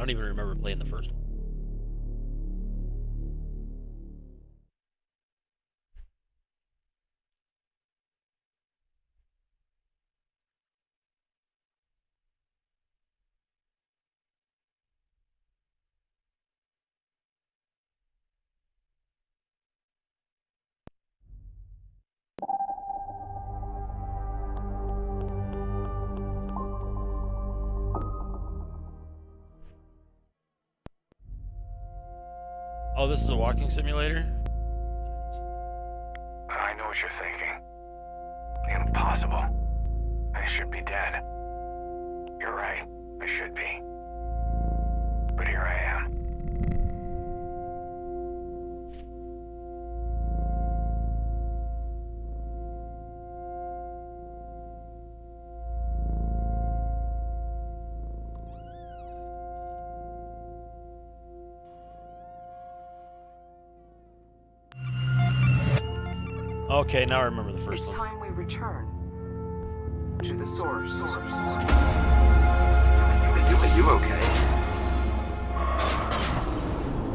don't even remember playing the first one. Oh, this is a walking simulator? I know what you're thinking. Impossible. I should be dead. You're right. I should be. But here I am. Okay, now I remember the first one. It's time we return to the source. Are you okay?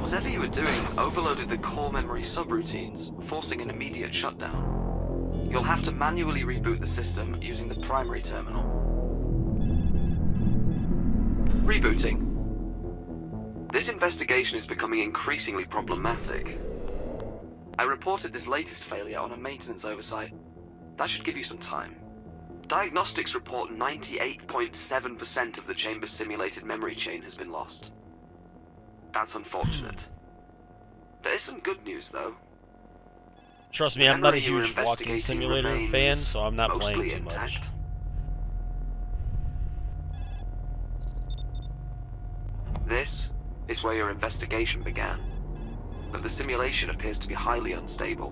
Whatever you were doing overloaded the core memory subroutines, forcing an immediate shutdown. You'll have to manually reboot the system using the primary terminal. Rebooting. This investigation is becoming increasingly problematic. I reported this latest failure on a maintenance oversight. That should give you some time. Diagnostics report 98.7% of the chamber's simulated memory chain has been lost. That's unfortunate. There is some good news, though. Trust me, I'm not a huge walking simulator fan, so I'm not playing too much. This is where your investigation began, but the simulation appears to be highly unstable.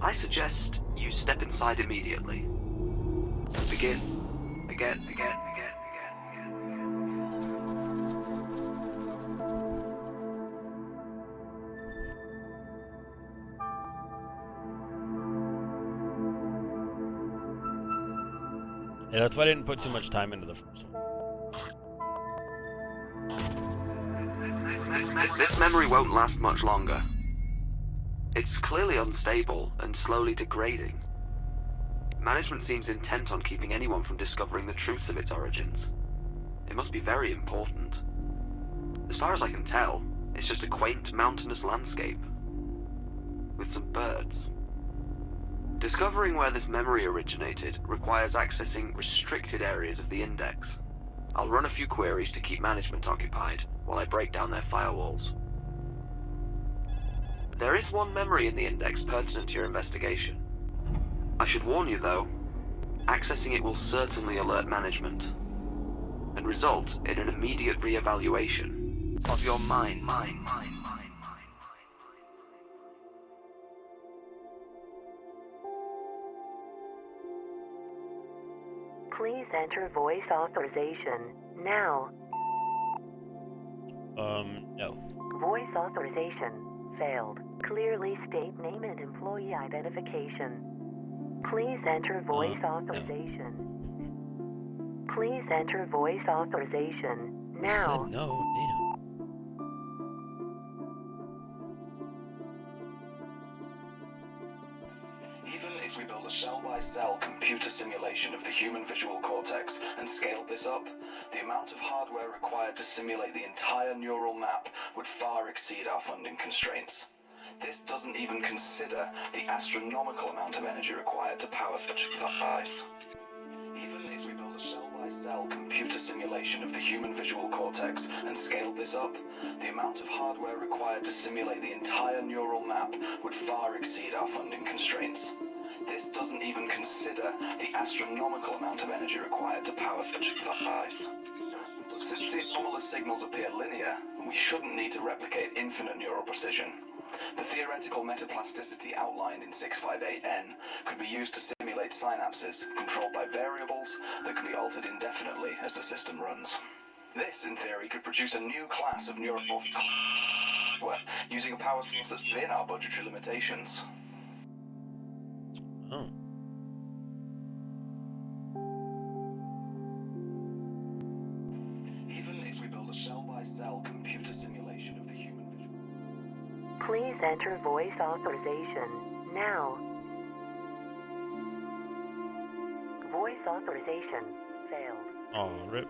I suggest you step inside immediately. Begin. Again. Yeah, that's why I didn't put too much time into the first one. This memory won't last much longer. It's clearly unstable and slowly degrading. Management seems intent on keeping anyone from discovering the truths of its origins. It must be very important. As far as I can tell, it's just a quaint mountainous landscape with some birds. Discovering where this memory originated requires accessing restricted areas of the index. I'll run a few queries to keep management occupied while I break down their firewalls. There is one memory in the index pertinent to your investigation. I should warn you, though, accessing it will certainly alert management and result in an immediate re-evaluation of your mind. Please enter voice authorization now. No. Voice authorization failed. Clearly state name and employee identification. Please enter voice authorization. Please enter voice authorization now. I said no, damn. Even if we build a cell-by-cell computer simulation of the human visual cortex and scaled this up, the amount of hardware required to simulate the entire neural map would far exceed our funding constraints. This doesn't even consider the astronomical amount of energy required to power such a device. Even if we build a cell-by-cell computer simulation of the human visual cortex and scaled this up, the amount of hardware required to simulate the entire neural map would far exceed our funding constraints. This doesn't even consider the astronomical amount of energy required to power such a device. Since the anomalous signals appear linear, we shouldn't need to replicate infinite neural precision. The theoretical metaplasticity outlined in 658N could be used to simulate synapses controlled by variables that can be altered indefinitely as the system runs. This, in theory, could produce a new class of neural... software, using a power source that's within our budgetary limitations. Oh. Even if we build a cell-by-cell computer simulation of the human visual... Please enter voice authorization now. Voice authorization failed. Oh, rip.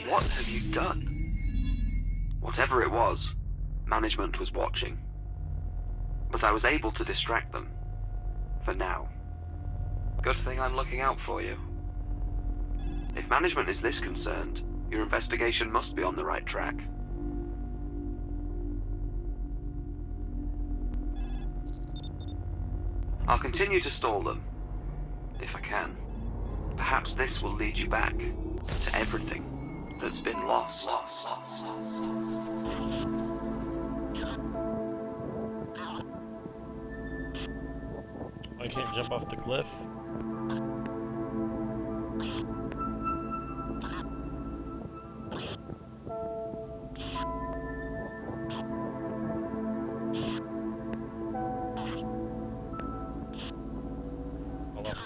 What have you done? Whatever it was, management was watching. But I was able to distract them. For now. Good thing I'm looking out for you. If management is this concerned, your investigation must be on the right track. I'll continue to stall them, if I can. Perhaps this will lead you back to everything that's been lost. I can't jump off the cliff. Hold on.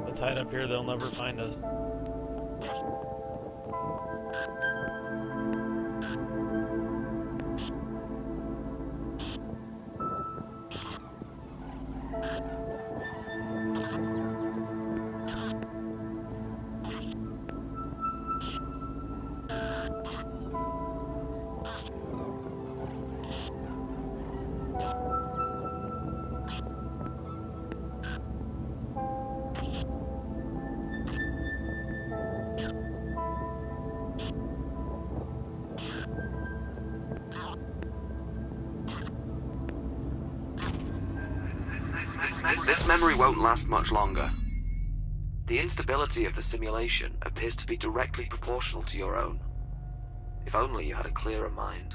Let's hide up here, they'll never find us. This memory won't last much longer. The instability of the simulation appears to be directly proportional to your own. If only you had a clearer mind.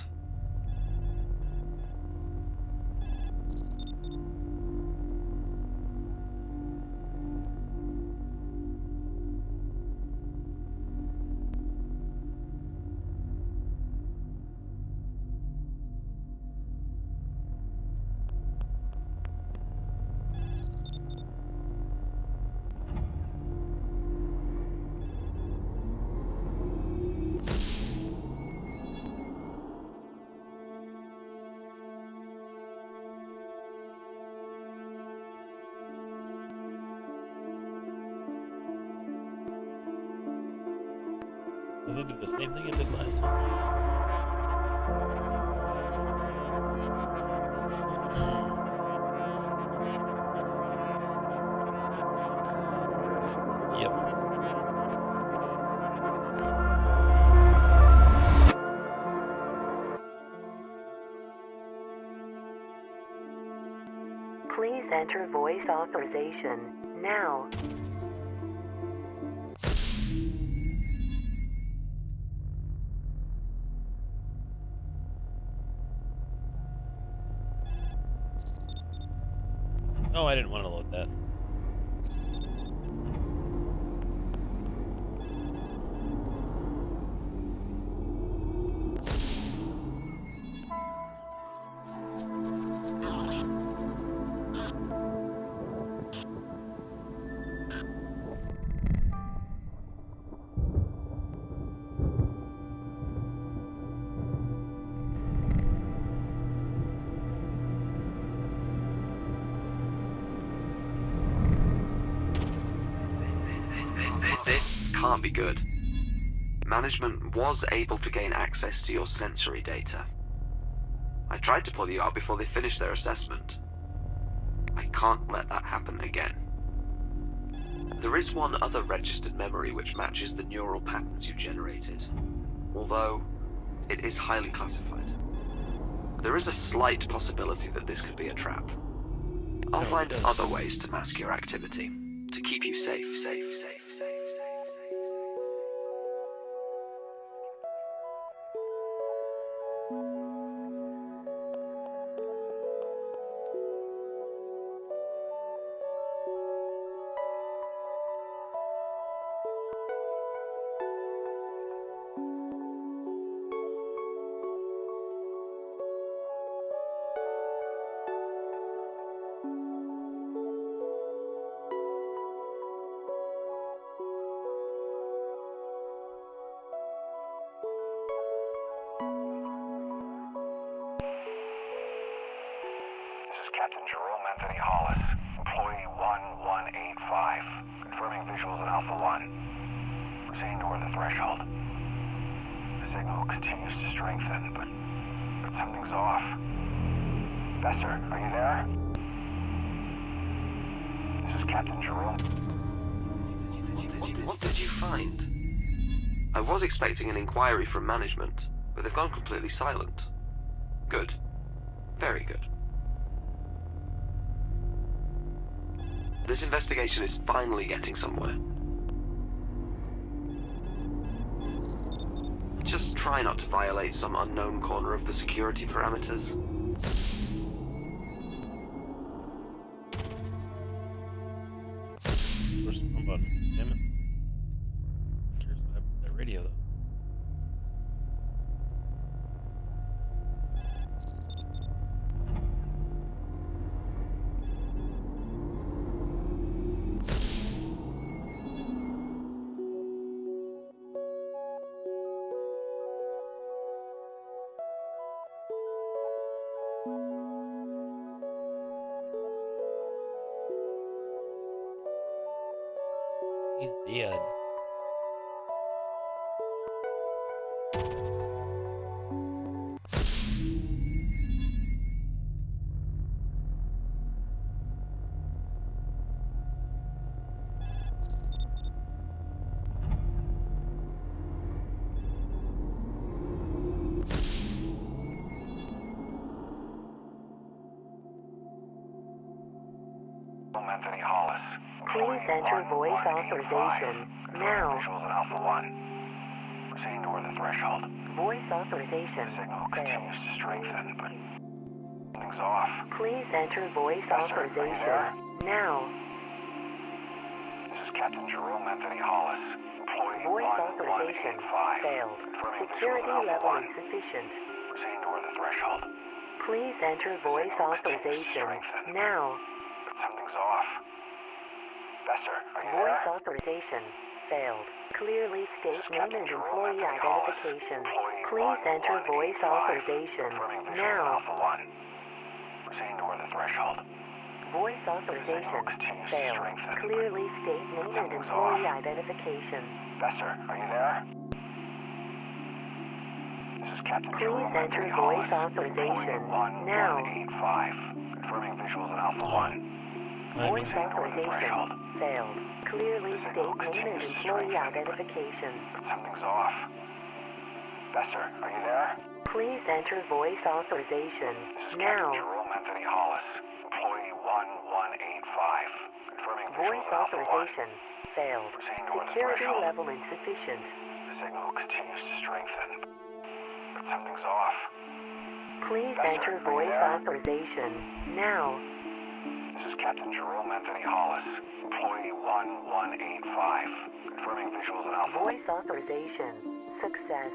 Does it do the same thing it did last time? Yep. Please enter voice authorization now. Oh, I didn't want to load that. This can't be good. Management was able to gain access to your sensory data. I tried to pull you out before they finished their assessment. I can't let that happen again. There is one other registered memory which matches the neural patterns you generated, although it is highly classified. There is a slight possibility that this could be a trap. I'll find other ways to mask your activity, to keep you safe. Captain Jerome Anthony Hollis, employee 1185, confirming visuals at Alpha 1. Proceeding toward the threshold. The signal continues to strengthen, but something's off. Besser, are you there? This is Captain Jerome. What did you find? I was expecting an inquiry from management, but they've gone completely silent. Good. Very good. This investigation is finally getting somewhere. Just try not to violate some unknown corner of the security parameters. Where's the phone button? Damn it. Here's that radio though. He's dead. Anthony Hollis. Please enter voice authorization now. Visuals at Alpha 1. Proceeding toward the threshold. Voice authorization The signal failed. continues to strengthen, but something's off. Please enter voice Besser, are you authorization there? now. This is Captain Jerome Anthony Hollis. Employee Voice authorization 1185. failed. Confirming Security visuals at level Alpha 1. insufficient. Proceeding toward the threshold. Please enter voice Signal continues to authorization strengthen. now. But something's off. Besser, are you Voice there? authorization failed. Clearly state This is name Captain and Jerome employee Anthony Hollis. identification. Employee Please enter voice 1185. authorization Confirming visuals at now. Alpha 1. Proceeding toward the threshold. Voice authorization continues to failed. strengthen. Clearly state name and Something's employee off. identification. Besser, are you there? This is Captain Please Jerome enter Anthony voice Hollis. authorization Employee now. 1185. Confirming visuals at Alpha 1. Voice Proceeding toward the threshold. authorization failed. Clearly The signal state name and continues to employee strengthen, identification. But something's off. Besser, are you there? Please enter voice authorization This is now. Captain Jerome Anthony Hollis. Employee 1185. Confirming visuals Voice at Alpha 1. authorization failed. Proceeding toward the Security threshold. level insufficient. The signal continues to strengthen. But something's off. Please Besser, enter are you voice there? authorization now. This is Captain Jerome Anthony Hollis. Employee 1185. Confirming visuals at Alpha 1. Voice authorization success.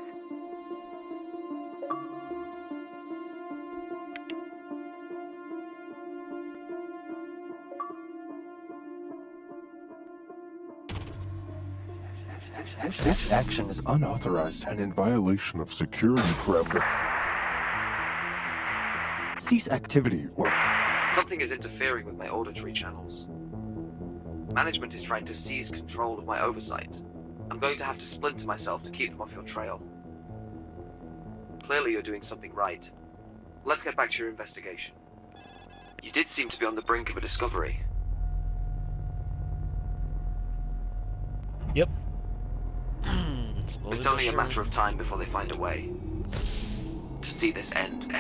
This action is unauthorized and in violation of security parameters. Cease activity or... Something is interfering with my auditory channels. Management is trying to seize control of my oversight. I'm going to have to splinter myself to keep them off your trail. Clearly you're doing something right. let's get back to your investigation. You did seem to be on the brink of a discovery. Yep. It's only a matter of time before they find a way to see this end.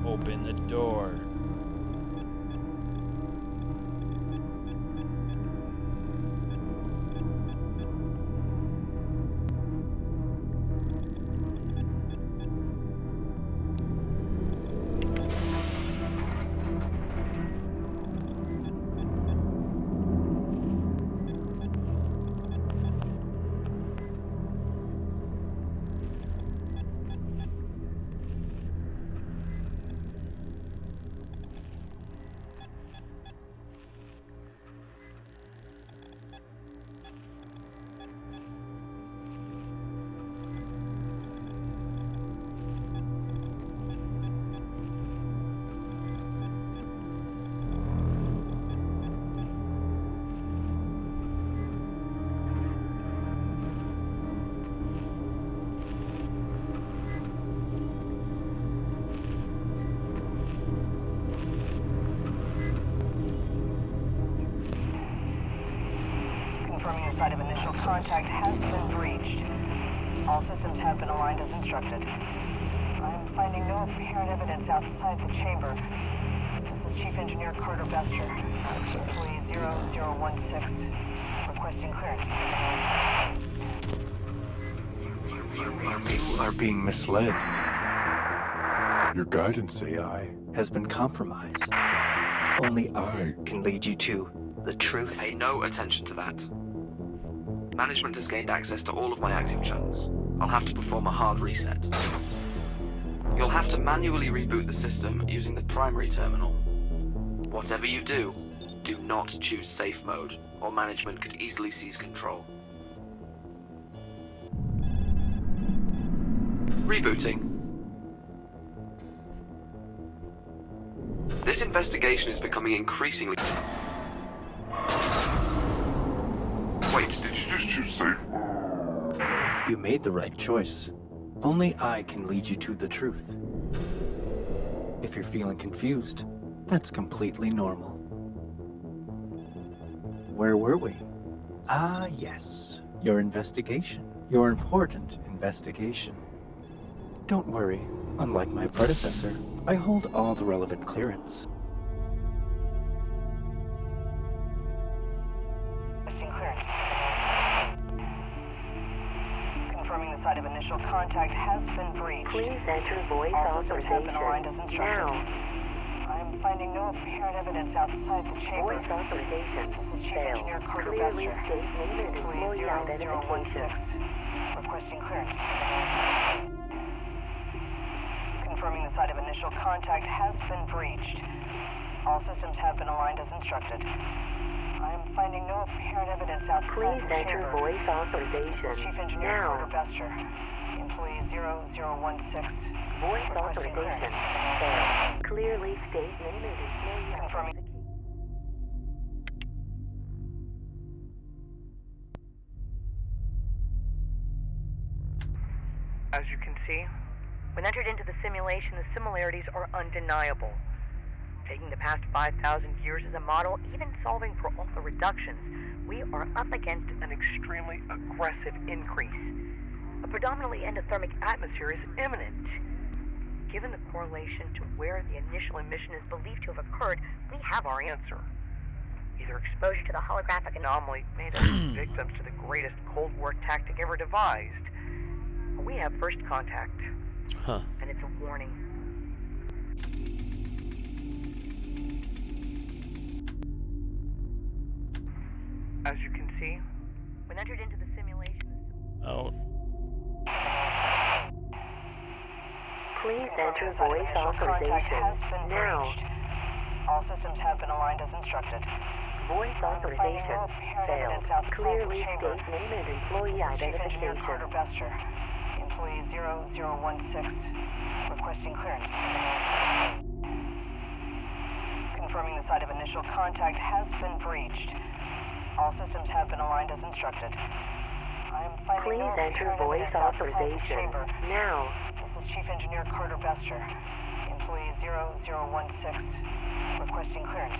Open the door. Confirming the site of initial contact has been breached. All systems have been aligned as instructed. I'm finding no apparent evidence outside the chamber. This is Chief Engineer Carter Bester. Employee 0016. Requesting clearance. You are being misled. Your guidance AI. Has been compromised. Only I can lead you to the truth. Pay no attention to that. Management has gained access to all of my active channels. I'll have to perform a hard reset. You'll have to manually reboot the system using the primary terminal. Whatever you do, do not choose safe mode, or management could easily seize control. Rebooting. This investigation is becoming increasingly... Wait, did you just choose safe? You made the right choice. Only I can lead you to the truth. If you're feeling confused, that's completely normal. Where were we? Ah, yes. Your investigation. Your important investigation. Don't worry. Unlike my predecessor, I hold all the relevant clearance. Confirming the site of initial contact has been breached. Please enter voice All systems have been aligned as authorization instructed. now. I'm finding no apparent evidence outside the chamber. Voice authorization This is Chief failed. Engineer Carter Clearly Bester. state name and employee identification. Requesting clearance. Confirming the site of initial contact has been breached. All systems have been aligned as instructed. I am finding no apparent evidence outside Please the enter chamber. voice authorization Chief Engineer now. Carter Bester. Employee 0016. Voice Requesting authorization clearance. failed. Clearly state name and employee Confirming. identification. As you can see, when entered into the simulation, the similarities are undeniable. Taking the past 5,000 years as a model, even solving for all the reductions, we are up against an extremely aggressive increase. A predominantly endothermic atmosphere is imminent. Given the correlation to where the initial emission is believed to have occurred, we have our answer. Either exposure to the holographic anomaly made us victims to the greatest Cold War tactic ever devised, or we have first contact. Huh. And it's a warning. As you can see, when entered into the simulation... Oh. Please enter voice authorization now. All All systems have been aligned as instructed. Voice authorization failed. Clearly state name and employee Chief Engineer identification. Carter Bester. Employee 0016. Requesting clearance. Confirming the site of initial contact has been breached. All systems have been aligned as instructed. I am finding Please no enter apparent voice evidence outside the authorization chamber. now. This is Chief Engineer Carter Bester. Employee 0016. Requesting clearance.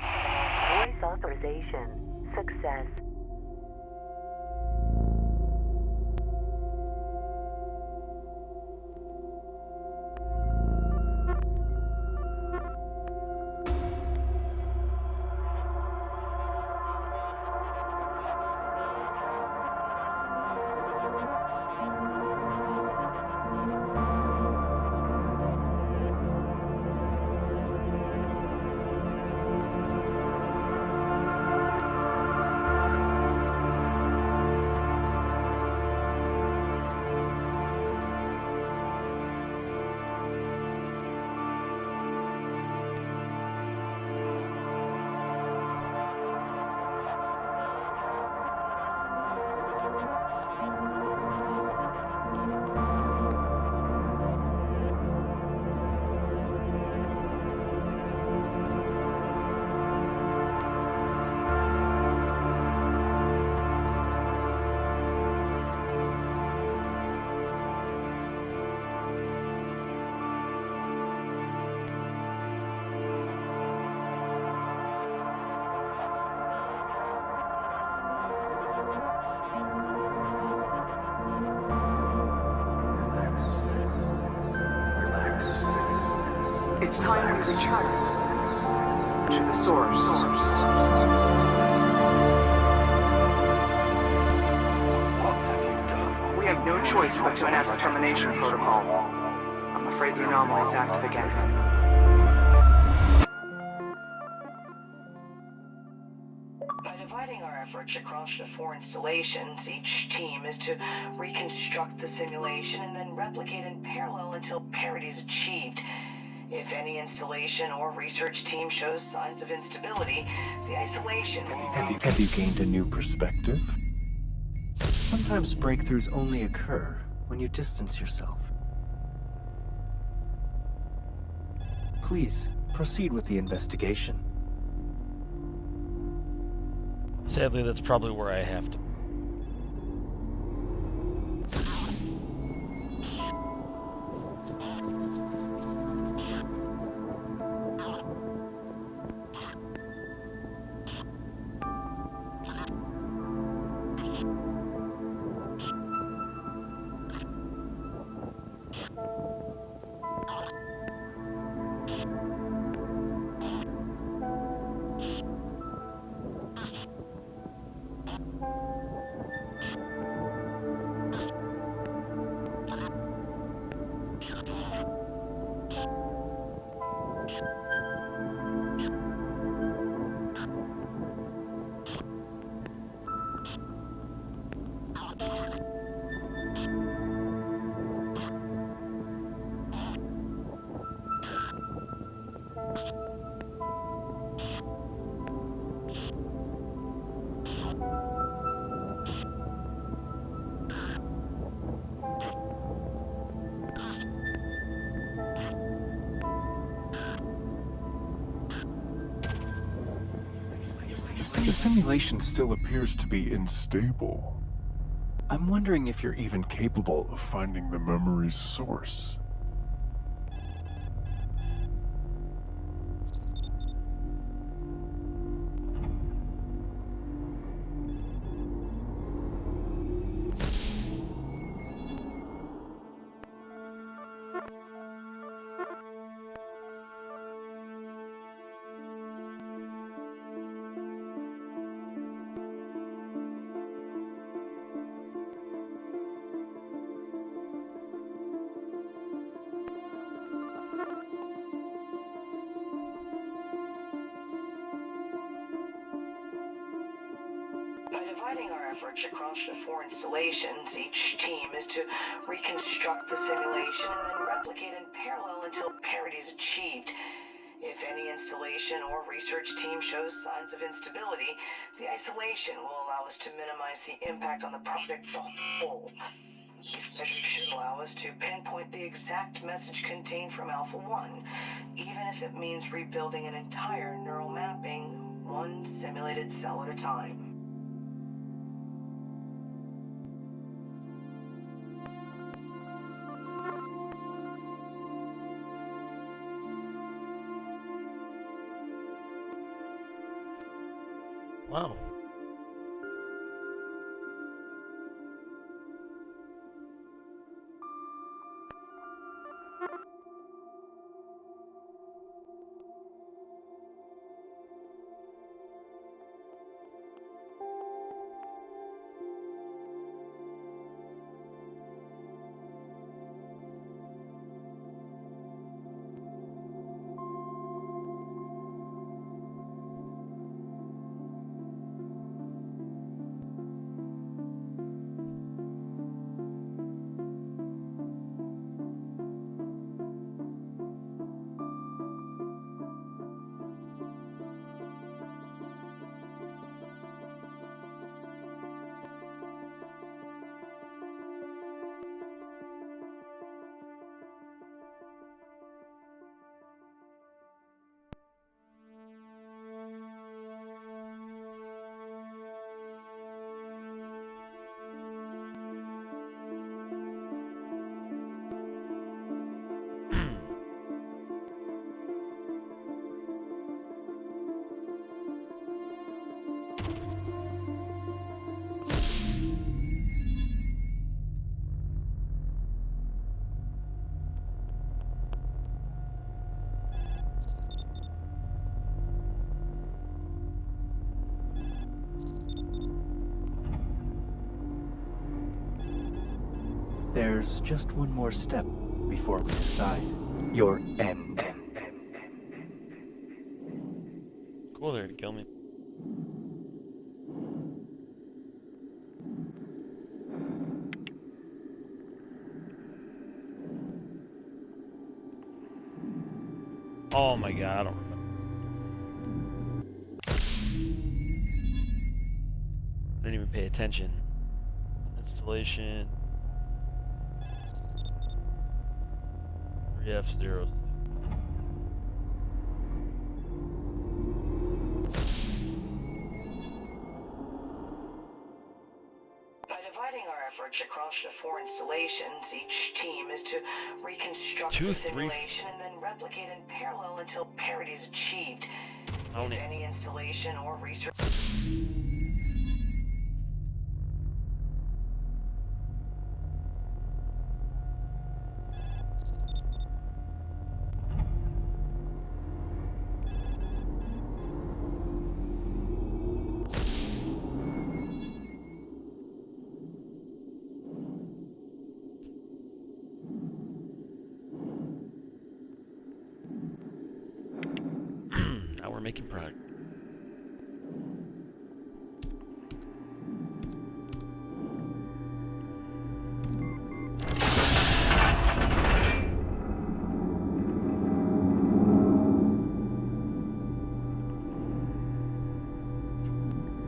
Voice authorization success. It's time we return to the source. What have you done? We have no choice but to enact the termination protocol. I'm afraid the anomaly is active again. By dividing our efforts across the 4 installations, each team is to reconstruct the simulation and then replicate in parallel until parity is achieved. If any installation or research team shows signs of instability, the isolation will... Have you gained a new perspective? Sometimes breakthroughs only occur when you distance yourself. Please, proceed with the investigation. Sadly, that's probably where I have to. The simulation still appears to be unstable. I'm wondering if you're even capable of finding the memory's source. By dividing our efforts across the 4 installations, each team is to reconstruct the simulation and then replicate in parallel until parity is achieved. If any installation or research team shows signs of instability, the isolation will allow us to minimize the impact on the project as a whole. These measures should allow us to pinpoint the exact message contained from Alpha 1, even if it means rebuilding an entire neural mapping, one simulated cell at a time. Wow. There's just one more step before we decide. Your end. Cool, there to kill me. Oh my god, I don't remember. I didn't even pay attention. Installation. F0. By dividing our efforts across the 4 installations, each team is to reconstruct the simulation and then replicate in parallel until parity is achieved. If any installation or research... Now we're making progress.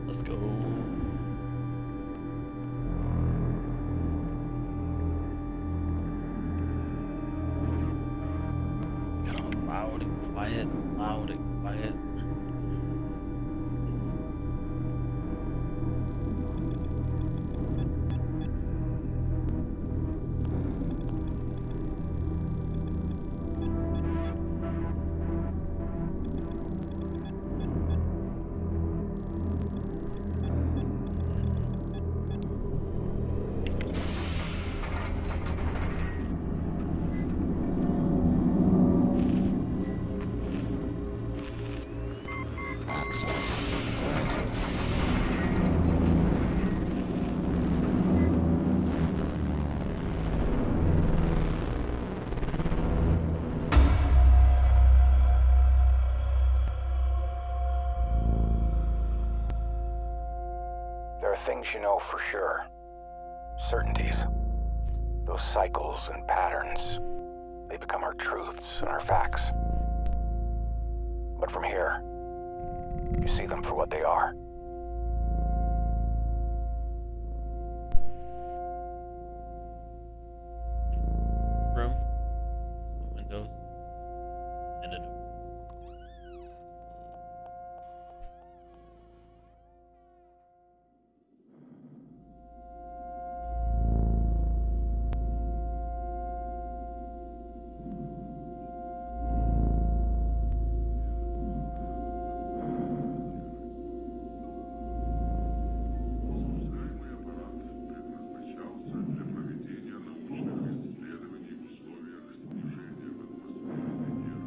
Let's go. Got all loud and quiet, loud and quiet. There are things you know for sure. Certainties. Those cycles and patterns. They become our truths and our facts. But from here, you see them for what they are. Room, some windows, and a door.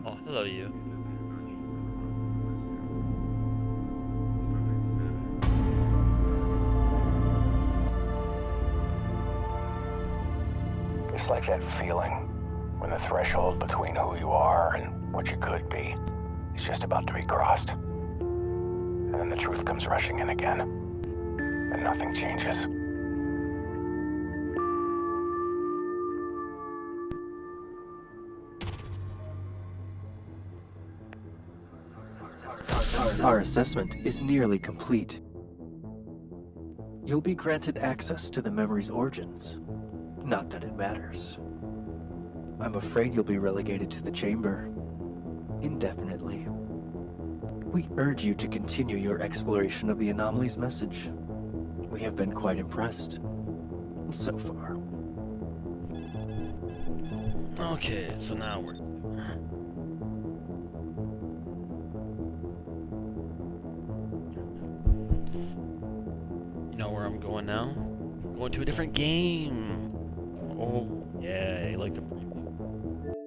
Oh, hello, you. It's like that feeling when the threshold between who you are and what you could be is just about to be crossed. And then the truth comes rushing in again, and nothing changes. Our assessment is nearly complete. You'll be granted access to the memory's origins. Not that it matters. I'm afraid you'll be relegated to the chamber indefinitely. We urge you to continue your exploration of the anomaly's message. We have been quite impressed so far. Okay, so now we're... You know where I'm going now? I'm going to a different game. Oh, yeah, I like the preview.